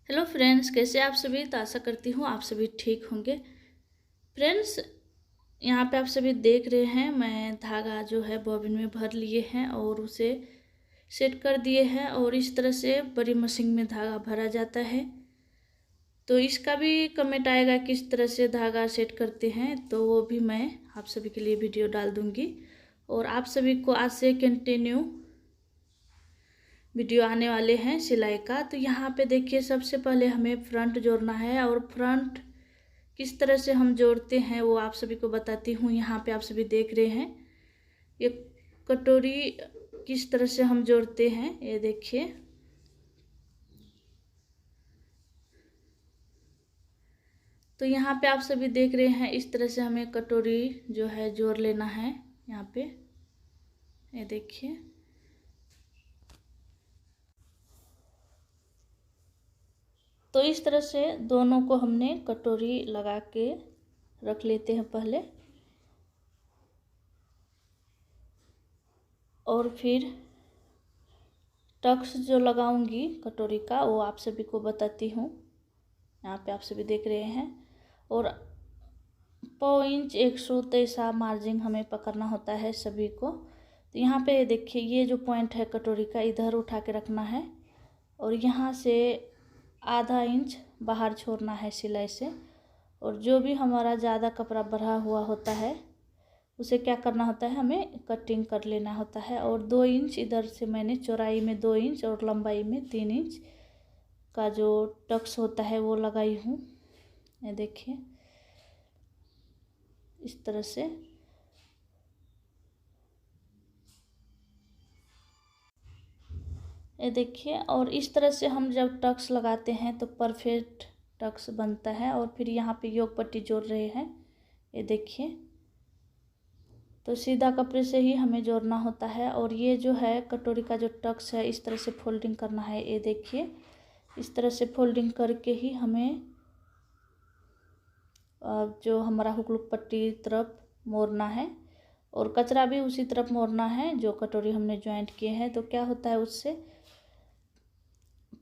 Hello friends, कैसे आप सभी। तो आशा करती हूँ आप सभी ठीक होंगे। फ्रेंड्स, यहाँ पे आप सभी देख रहे हैं मैं धागा जो है बॉबिन में भर लिए हैं और उसे सेट कर दिए हैं। और इस तरह से बड़ी मशीन में धागा भरा जाता है। तो इसका भी कमेंट आएगा किस तरह से धागा सेट करते हैं, तो वो भी मैं आप सभी के लिए वीडियो डाल दूँगी। और आप सभी को आज से कंटिन्यू वीडियो आने वाले हैं सिलाई का। तो यहाँ पे देखिए, सबसे पहले हमें फ्रंट जोड़ना है और फ्रंट किस तरह से हम जोड़ते हैं वो आप सभी को बताती हूँ। यहाँ पे आप सभी देख रहे हैं ये कटोरी किस तरह से हम जोड़ते हैं, ये देखिए। तो यहाँ पे आप सभी देख रहे हैं इस तरह से हमें कटोरी जो है जोड़ लेना है। यहाँ पे ये देखिए। तो इस तरह से दोनों को हमने कटोरी लगा के रख लेते हैं पहले, और फिर टक्स जो लगाऊंगी कटोरी का वो आप सभी को बताती हूँ। यहाँ पे आप सभी देख रहे हैं। और 0.5 इंच 1 सूत ऐसा मार्जिन हमें पकड़ना होता है सभी को। तो यहाँ पे देखिए, ये जो पॉइंट है कटोरी का इधर उठा के रखना है और यहाँ से आधा इंच बाहर छोड़ना है सिलाई से। और जो भी हमारा ज़्यादा कपड़ा बढ़ा हुआ होता है उसे क्या करना होता है, हमें कटिंग कर लेना होता है। और 2 इंच इधर से मैंने चौड़ाई में 2 इंच और लंबाई में 3 इंच का जो टक्स होता है वो लगाई हूँ। ये देखिए इस तरह से। ये देखिए, और इस तरह से हम जब टक्स लगाते हैं तो परफेक्ट टक्स बनता है। और फिर यहाँ पे योग पट्टी जोड़ रहे हैं, ये देखिए। तो सीधा कपड़े से ही हमें जोड़ना होता है। और ये जो है कटोरी का जो टक्स है इस तरह से फोल्डिंग करना है, ये देखिए। इस तरह से फोल्डिंग करके ही हमें जो हमारा हुक पट्टी तरफ मोड़ना है और कचरा भी उसी तरफ मोड़ना है जो कटोरी हमने ज्वाइंट किए हैं। तो क्या होता है, उससे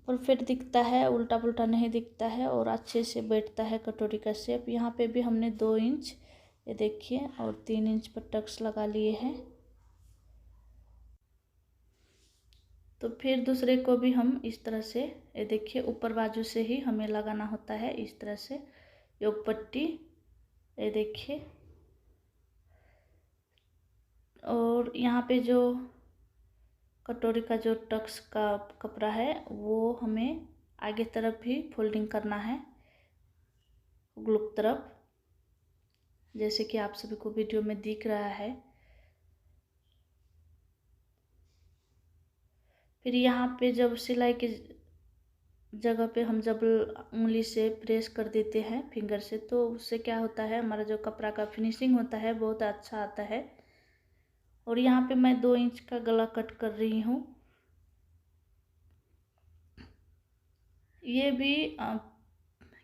परफेक्ट दिखता है, उल्टा पुल्टा नहीं दिखता है और अच्छे से बैठता है कटोरी का शेप। यहाँ पे भी हमने 2 इंच ये देखिए और 3 इंच पर टक्स लगा लिए हैं। तो फिर दूसरे को भी हम इस तरह से ये देखिए ऊपर बाजू से ही हमें लगाना होता है इस तरह से योग पट्टी, ये देखिए। और यहाँ पे जो कटोरी का जो टक्स का कपड़ा है वो हमें आगे तरफ भी फोल्डिंग करना है ग्लूप तरफ, जैसे कि आप सभी को वीडियो में दिख रहा है। फिर यहाँ पे जब सिलाई की जगह पे हम जब उंगली से प्रेस कर देते हैं फिंगर से, तो उससे क्या होता है, हमारा जो कपड़ा का फिनिशिंग होता है बहुत अच्छा आता है। और यहाँ पे मैं 2 इंच का गला कट कर रही हूँ। ये भी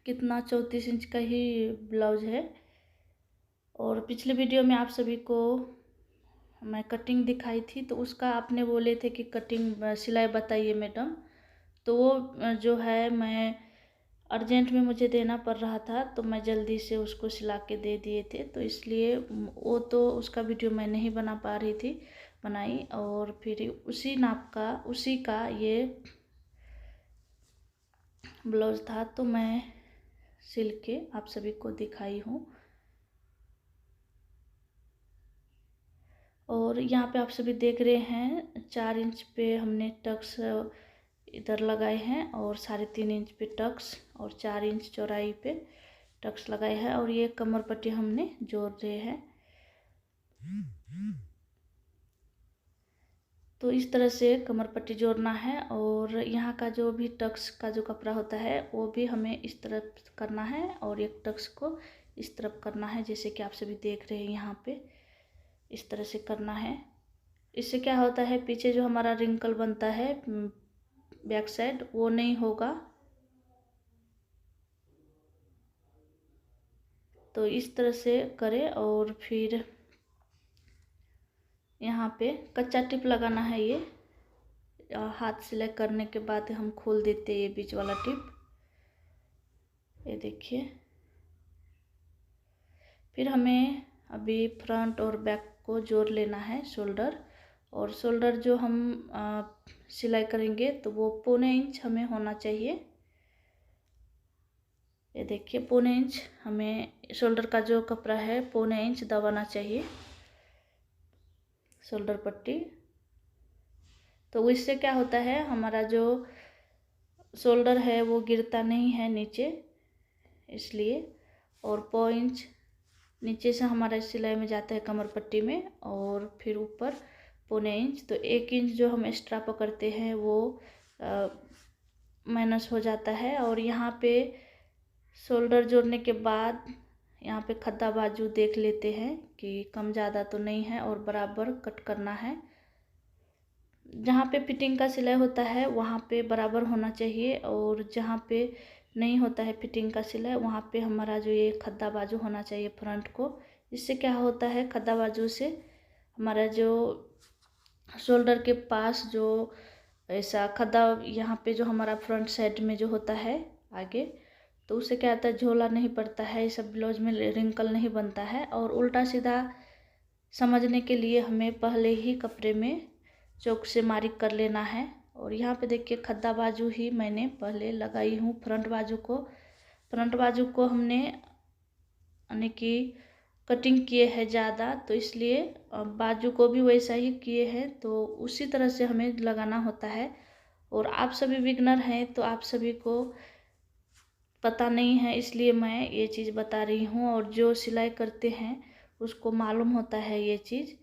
कितना 34 इंच का ही ब्लाउज है। और पिछले वीडियो में आप सभी को मैं कटिंग दिखाई थी, तो उसका आपने बोले थे कि कटिंग सिलाई बताइए मैडम। तो वो जो है मैं अर्जेंट में मुझे देना पड़ रहा था, तो मैं जल्दी से उसको सिला के दे दिए थे, तो इसलिए वो तो उसका वीडियो मैं नहीं बना पा रही थी बनाई। और फिर उसी नाप का उसी का ये ब्लाउज था, तो मैं सिल के आप सभी को दिखाई हूँ। और यहाँ पे आप सभी देख रहे हैं 4 इंच पे हमने टक्स इधर लगाए हैं और 3.5 इंच पे टक्स और 4 इंच चौड़ाई पे टक्स लगाए हैं। और ये कमर पट्टी हमने जोड़ रहे हैं। तो इस तरह से कमर पट्टी जोड़ना है। और यहाँ का जो भी टक्स का जो कपड़ा होता है वो भी हमें इस तरफ करना है और एक टक्स को इस तरफ करना है, जैसे कि आप सभी देख रहे हैं यहाँ पे इस तरह से करना है। इससे क्या होता है, पीछे जो हमारा रिंकल बनता है बैक साइड वो नहीं होगा। तो इस तरह से करें। और फिर यहाँ पे कच्चा टिप लगाना है। ये हाथ सिलाई करने के बाद हम खोल देते हैं ये बीच वाला टिप। ये देखिए। फिर हमें अभी फ्रंट और बैक को जोड़ लेना है शोल्डर, और शोल्डर जो हम सिलाई करेंगे तो वो 1.25 इंच हमें होना चाहिए। ये देखिए 1.25 इंच हमें शोल्डर का जो कपड़ा है 1.25 इंच दबाना चाहिए शोल्डर पट्टी। तो इससे क्या होता है, हमारा जो शोल्डर है वो गिरता नहीं है नीचे, इसलिए। और 1.25 इंच नीचे से हमारा सिलाई में जाता है कमर पट्टी में, और फिर ऊपर 1.25 इंच। तो 1 इंच जो हम एक्स्ट्रा पकड़ते हैं वो माइनस हो जाता है। और यहाँ पे शोल्डर जोड़ने के बाद यहाँ पे खद्दा बाजू देख लेते हैं कि कम ज़्यादा तो नहीं है, और बराबर कट करना है। जहाँ पे फिटिंग का सिलाई होता है वहाँ पे बराबर होना चाहिए, और जहाँ पे नहीं होता है फिटिंग का सिलाई वहाँ पे हमारा जो ये खद्दा बाजू होना चाहिए फ्रंट को। इससे क्या होता है, खद्दा बाजू से हमारा जो शोल्डर के पास जो ऐसा खद्दा यहाँ पे जो हमारा फ्रंट साइड में जो होता है आगे, तो उससे क्या होता है, झोला नहीं पड़ता है, ये सब ब्लाउज में रिंकल नहीं बनता है। और उल्टा सीधा समझने के लिए हमें पहले ही कपड़े में चौक से मार्क कर लेना है। और यहाँ पे देखिए खद्दा बाजू ही मैंने पहले लगाई हूँ फ्रंट बाजू को हमने यानी कि कटिंग किए हैं ज़्यादा, तो इसलिए बाजू को भी वैसा ही किए हैं, तो उसी तरह से हमें लगाना होता है। और आप सभी बिगनर हैं तो आप सभी को पता नहीं है, इसलिए मैं ये चीज़ बता रही हूँ, और जो सिलाई करते हैं उसको मालूम होता है ये चीज़।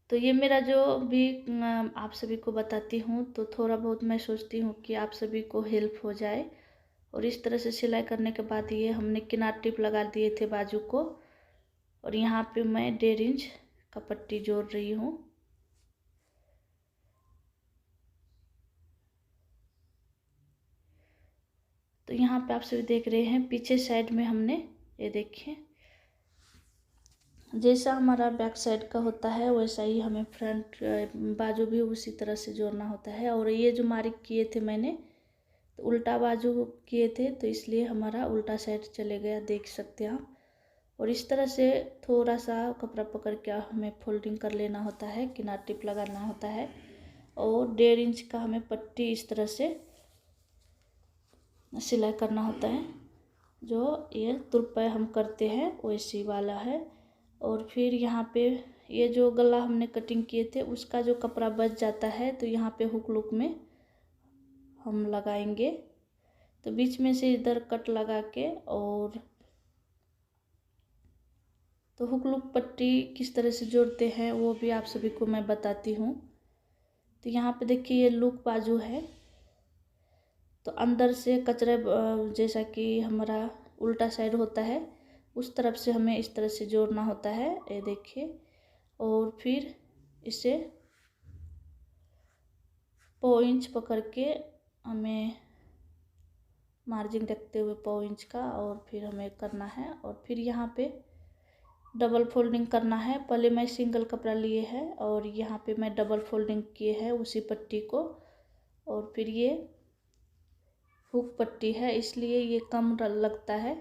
तो ये मेरा जो भी आप सभी को बताती हूँ, तो थोड़ा बहुत मैं सोचती हूँ कि आप सभी को हेल्प हो जाए। और इस तरह से सिलाई करने के बाद ये हमने किनार टिप लगा दिए थे बाजू को, और यहाँ पे मैं 1.5 इंच का पट्टी जोड़ रही हूँ। तो यहाँ पे आप सभी देख रहे हैं पीछे साइड में हमने, ये देखिए जैसा हमारा बैक साइड का होता है वैसा ही हमें फ्रंट बाजू भी उसी तरह से जोड़ना होता है। और ये जो मार्क किए थे मैंने, तो उल्टा बाजू किए थे, तो इसलिए हमारा उल्टा साइड चले गया, देख सकते हैं आप। और इस तरह से थोड़ा सा कपड़ा पकड़ के हमें फोल्डिंग कर लेना होता है, किनार टिप लगाना होता है। और 1.5 इंच का हमें पट्टी इस तरह से सिलाई करना होता है, जो ये तुरपाई हम करते हैं वैसी वाला है। और फिर यहाँ पे ये जो गला हमने कटिंग किए थे उसका जो कपड़ा बच जाता है, तो यहाँ पे हुक लुक में हम लगाएंगे। तो बीच में से इधर कट लगा के, और तो हुक लुक पट्टी किस तरह से जोड़ते हैं वो भी आप सभी को मैं बताती हूँ। तो यहाँ पे देखिए ये लुक बाजू है, तो अंदर से कचरा जैसा कि हमारा उल्टा साइड होता है उस तरफ से हमें इस तरह से जोड़ना होता है, ये देखिए। और फिर इसे 1.25 इंच पकड़ के हमें मार्जिन रखते हुए 1.25 इंच का, और फिर हमें करना है। और फिर यहाँ पे डबल फोल्डिंग करना है। पहले मैं सिंगल कपड़ा लिए है और यहाँ पे मैं डबल फोल्डिंग किए है उसी पट्टी को। और फिर ये हुक पट्टी है इसलिए ये कम लगता है,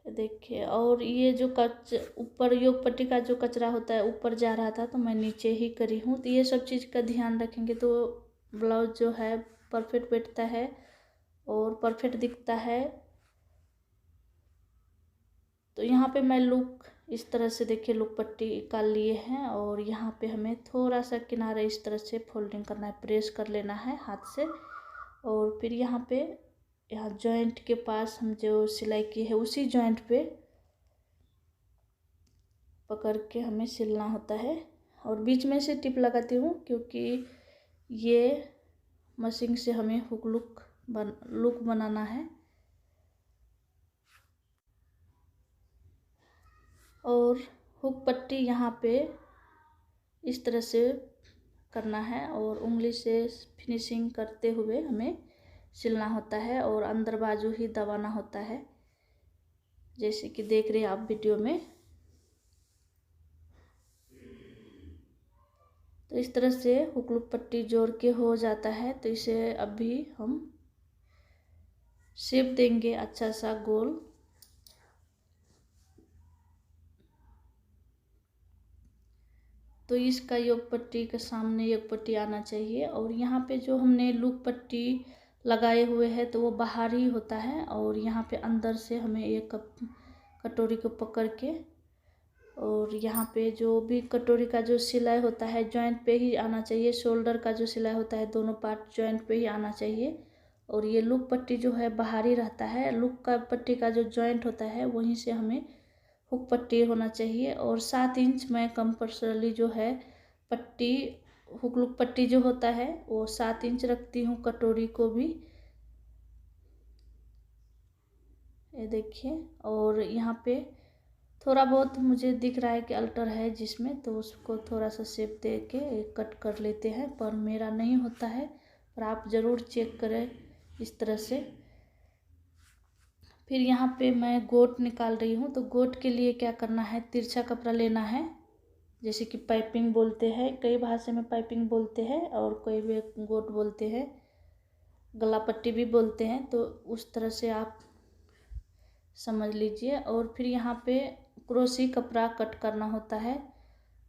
देखिए। और ये जो ऊपर योग पट्टी का जो कचरा होता है ऊपर जा रहा था, तो मैं नीचे ही करी हूँ। तो ये सब चीज़ का ध्यान रखेंगे तो ब्लाउज जो है परफेक्ट बैठता है और परफेक्ट दिखता है। तो यहाँ पे मैं लुक इस तरह से देखिए लुक पट्टी निकाल लिए हैं, और यहाँ पे हमें थोड़ा सा किनारा इस तरह से फोल्डिंग करना है, प्रेस कर लेना है हाथ से। और फिर यहाँ पे यहाँ जॉइंट के पास हम जो सिलाई की है उसी जॉइंट पे पकड़ के हमें सिलना होता है। और बीच में से टिप लगाती हूँ क्योंकि ये मशीन से हमें हुक लुक बनाना है। और हुक पट्टी यहाँ पे इस तरह से करना है, और उंगली से फिनिशिंग करते हुए हमें सिलना होता है, और अंदर बाजू ही दबाना होता है जैसे कि देख रहे हैं आप वीडियो में। तो इस तरह से हुक लूप पट्टी जोड़ के हो जाता है। तो इसे अभी हम शेप देंगे अच्छा सा गोल। तो इसका योग पट्टी के सामने योग पट्टी आना चाहिए, और यहाँ पे जो हमने लूप पट्टी लगाए हुए हैं तो वो बाहर ही होता है, और यहाँ पे अंदर से हमें एक कटोरी को पकड़ के, और यहाँ पे जो भी कटोरी का जो सिलाई होता है जॉइंट पे ही आना चाहिए। शोल्डर का जो सिलाई होता है दोनों पार्ट जॉइंट पे ही आना चाहिए, और ये लूप पट्टी जो है बाहर ही रहता है। लूप का पट्टी का जो जॉइंट होता है वहीं से हमें हुक पट्टी होना चाहिए। और 7 इंच मैं कंपल्सरी जो है पट्टी, हुक लूप पट्टी जो होता है वो 7 इंच रखती हूँ कटोरी को भी, ये देखिए। और यहाँ पे थोड़ा बहुत मुझे दिख रहा है कि अल्टर है जिसमें, तो उसको थोड़ा सा शेप दे के कट कर लेते हैं, पर मेरा नहीं होता है, पर आप ज़रूर चेक करें इस तरह से। फिर यहाँ पे मैं गोट निकाल रही हूँ। तो गोट के लिए क्या करना है, तिरछा कपड़ा लेना है, जैसे कि पाइपिंग बोलते हैं, कई भाषा में पाइपिंग बोलते हैं और कोई भी गोट बोलते हैं, गला पट्टी भी बोलते हैं। तो उस तरह से आप समझ लीजिए। और फिर यहाँ पे क्रोशी कपड़ा कट करना होता है।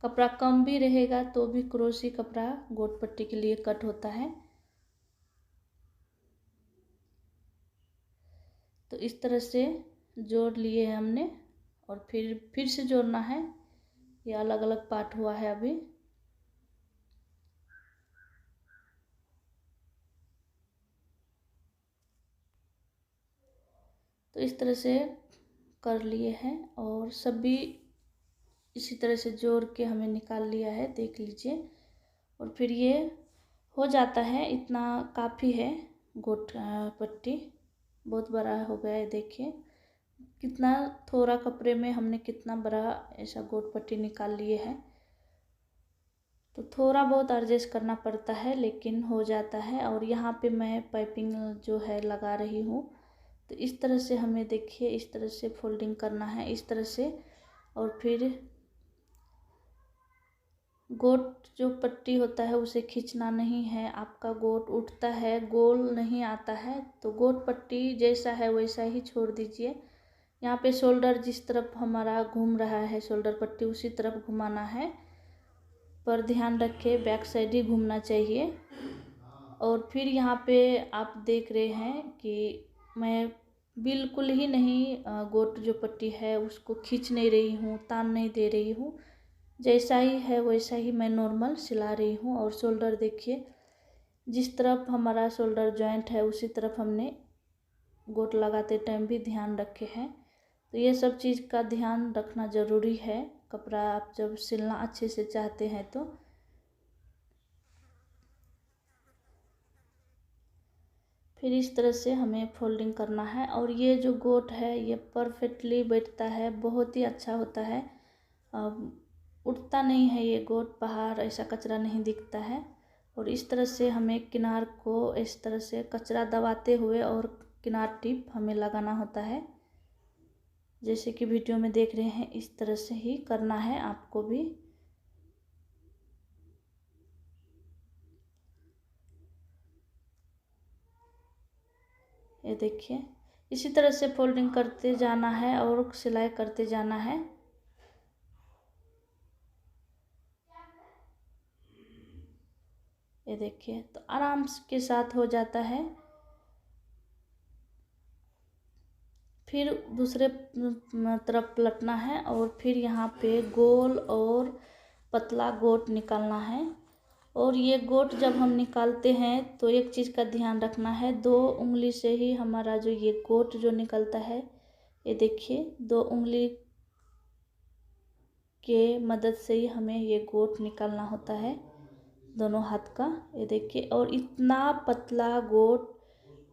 कपड़ा कम भी रहेगा तो भी क्रोशी कपड़ा गोट पट्टी के लिए कट होता है। तो इस तरह से जोड़ लिए हैं हमने, और फिर से जोड़ना है। ये अलग अलग पार्ट हुआ है अभी। तो इस तरह से कर लिए हैं, और सभी इसी तरह से जोड़ के हमें निकाल लिया है, देख लीजिए। और फिर ये हो जाता है, इतना काफ़ी है। गोट पट्टी बहुत बड़ा हो गया है, देखिए कितना थोड़ा कपड़े में हमने कितना बड़ा ऐसा गोट पट्टी निकाल लिए है। तो थोड़ा बहुत एडजस्ट करना पड़ता है लेकिन हो जाता है। और यहाँ पे मैं पाइपिंग जो है लगा रही हूँ। तो इस तरह से हमें देखिए इस तरह से फोल्डिंग करना है, इस तरह से। और फिर गोट जो पट्टी होता है उसे खींचना नहीं है। आपका गोट उठता है, गोल नहीं आता है, तो गोट पट्टी जैसा है वैसा ही छोड़ दीजिए। यहाँ पे शोल्डर जिस तरफ हमारा घूम रहा है शोल्डर पट्टी उसी तरफ घुमाना है, पर ध्यान रखें बैक साइड ही घूमना चाहिए। और फिर यहाँ पे आप देख रहे हैं कि मैं बिल्कुल ही नहीं गोट जो पट्टी है उसको खींच नहीं रही हूँ, तान नहीं दे रही हूँ, जैसा ही है वैसा ही मैं नॉर्मल सिला रही हूँ। और शोल्डर देखिए, जिस तरफ हमारा शोल्डर जॉइंट है उसी तरफ हमने गोट लगाते टाइम भी ध्यान रखे हैं। तो ये सब चीज़ का ध्यान रखना ज़रूरी है, कपड़ा आप जब सिलना अच्छे से चाहते हैं तो। फिर इस तरह से हमें फोल्डिंग करना है, और ये जो गोट है ये परफेक्टली बैठता है, बहुत ही अच्छा होता है। उठता नहीं है ये गोट, बाहर ऐसा कचरा नहीं दिखता है। और इस तरह से हमें किनार को इस तरह से कचरा दबाते हुए और किनार टिप हमें लगाना होता है, जैसे कि वीडियो में देख रहे हैं इस तरह से ही करना है आपको भी। ये देखिए इसी तरह से फोल्डिंग करते जाना है और सिलाई करते जाना है। ये देखिए तो आराम के साथ हो जाता है। फिर दूसरे तरफ पलटना है, और फिर यहाँ पे गोल और पतला गोट निकालना है। और ये गोट जब हम निकालते हैं तो एक चीज़ का ध्यान रखना है, 2 उंगली से ही हमारा जो ये गोट जो निकलता है, ये देखिए 2 उंगली के मदद से ही हमें ये गोट निकालना होता है, दोनों हाथ का। ये देखिए और इतना पतला गोट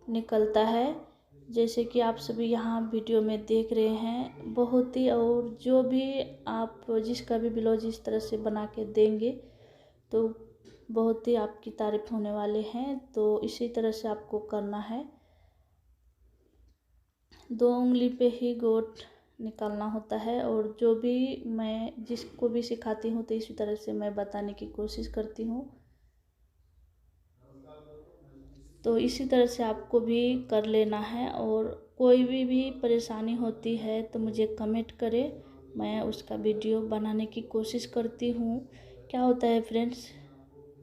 निकलता है, जैसे कि आप सभी यहाँ वीडियो में देख रहे हैं, बहुत ही। और जो भी आप जिसका भी ब्लाउज इस तरह से बना के देंगे तो बहुत ही आपकी तारीफ होने वाले हैं। तो इसी तरह से आपको करना है, 2 उंगली पे ही गोट निकालना होता है। और जो भी मैं जिसको भी सिखाती हूँ तो इसी तरह से मैं बताने की कोशिश करती हूँ। तो इसी तरह से आपको भी कर लेना है। और कोई भी परेशानी होती है तो मुझे कमेंट करें, मैं उसका वीडियो बनाने की कोशिश करती हूँ। क्या होता है फ्रेंड्स,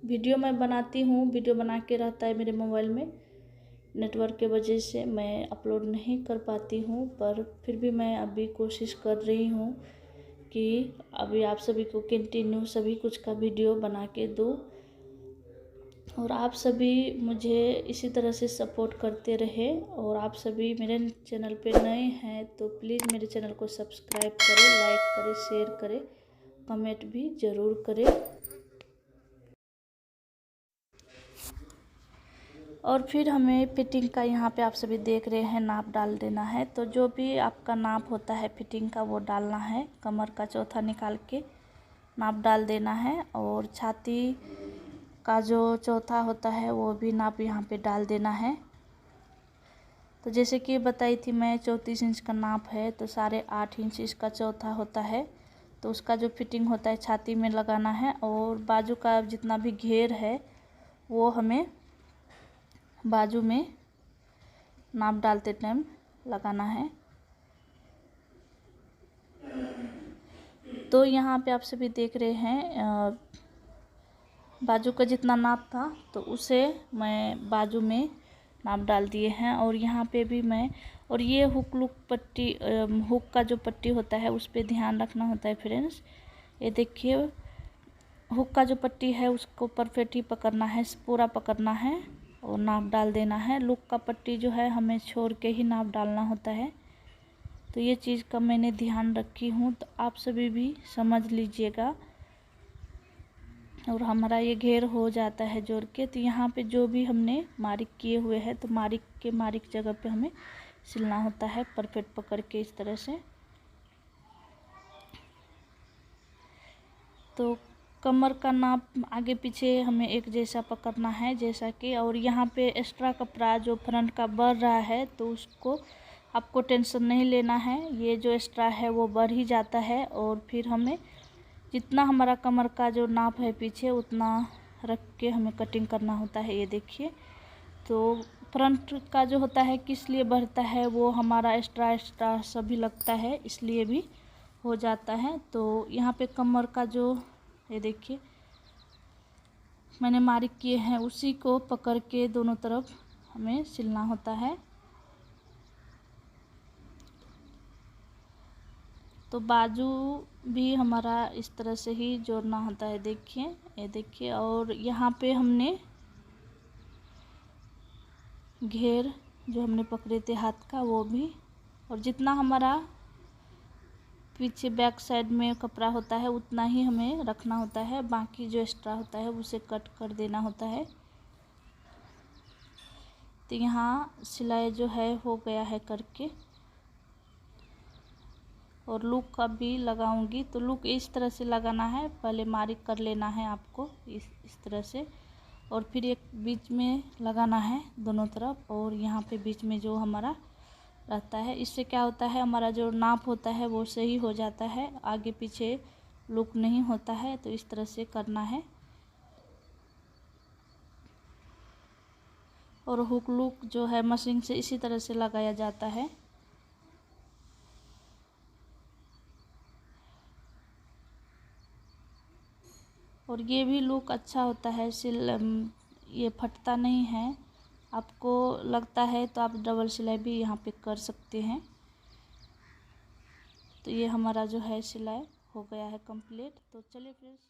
वीडियो मैं बनाती हूँ, वीडियो बना के रहता है मेरे मोबाइल में, नेटवर्क के वजह से मैं अपलोड नहीं कर पाती हूँ। पर फिर भी मैं अभी कोशिश कर रही हूँ कि अभी आप सभी को कंटिन्यू सभी कुछ का वीडियो बना के दूँ। और आप सभी मुझे इसी तरह से सपोर्ट करते रहे। और आप सभी मेरे चैनल पे नए हैं तो प्लीज़ मेरे चैनल को सब्सक्राइब करें, लाइक करें, शेयर करें, कमेंट भी ज़रूर करें। और फिर हमें फिटिंग का यहाँ पे आप सभी देख रहे हैं नाप डाल देना है। तो जो भी आपका नाप होता है फिटिंग का वो डालना है। कमर का चौथा निकाल के नाप डाल देना है। और छाती का जो चौथा होता है वो भी नाप यहाँ पे डाल देना है। तो जैसे कि बताई थी मैं 34 इंच का नाप है तो 8.5 इंच इसका चौथा होता है। तो उसका जो फिटिंग होता है छाती में लगाना है। और बाजू का जितना भी घेर है वो हमें बाजू में नाप डालते टाइम लगाना है। तो यहाँ पे आप सभी देख रहे हैं बाजू का जितना नाप था तो उसे मैं बाजू में नाप डाल दिए हैं। और यहाँ पे भी मैं, और ये हुक पट्टी, हुक का जो पट्टी होता है उस पर ध्यान रखना होता है फ्रेंड्स। ये देखिए हुक का जो पट्टी है उसको परफेक्ट ही पकड़ना है, पूरा पकड़ना है और नाप डाल देना है। लुक का पट्टी जो है हमें छोड़ के ही नाप डालना होता है। तो ये चीज़ का मैंने ध्यान रखी हूँ, तो आप सभी भी समझ लीजिएगा। और हमारा ये घेर हो जाता है जोड़ के। तो यहाँ पे जो भी हमने मार्क किए हुए हैं तो मार्क जगह पे हमें सिलना होता है परफेक्ट पकड़ के इस तरह से। तो कमर का नाप आगे पीछे हमें एक जैसा पकड़ना है जैसा कि। और यहाँ पे एक्स्ट्रा कपड़ा जो फ्रंट का बढ़ रहा है तो उसको आपको टेंशन नहीं लेना है, ये जो एक्स्ट्रा है वो बढ़ ही जाता है। और फिर हमें जितना हमारा कमर का जो नाप है पीछे उतना रख के हमें कटिंग करना होता है। ये देखिए तो फ्रंट का जो होता है किस लिए बढ़ता है वो हमारा एक्स्ट्रा सभी लगता है इसलिए भी हो जाता है। तो यहाँ पे कमर का जो ये देखिए मैंने मार्क किए हैं उसी को पकड़ के दोनों तरफ हमें सिलना होता है। तो बाजू भी हमारा इस तरह से ही जोड़ना होता है। देखिए ये देखिए। और यहाँ पे हमने घेर जो हमने पकड़े थे हाथ का वो भी, और जितना हमारा पीछे बैक साइड में कपड़ा होता है उतना ही हमें रखना होता है, बाकी जो एक्स्ट्रा होता है उसे कट कर देना होता है। तो यहाँ सिलाई जो है हो गया है करके। और लुक का भी लगाऊंगी तो लुक इस तरह से लगाना है, पहले मार्क कर लेना है आपको इस तरह से। और फिर एक बीच में लगाना है दोनों तरफ। और यहाँ पे बीच में जो हमारा रहता है इससे क्या होता है हमारा जो नाप होता है वो सही हो जाता है, आगे पीछे लुक नहीं होता है। तो इस तरह से करना है। और हुक लुक जो है मशीन से इसी तरह से लगाया जाता है। और ये भी लुक अच्छा होता है, ये फटता नहीं है। आपको लगता है तो आप डबल सिलाई भी यहाँ पे कर सकते हैं। तो ये हमारा जो है सिलाई हो गया है कंप्लीट। तो चलिए फ्रेंड्स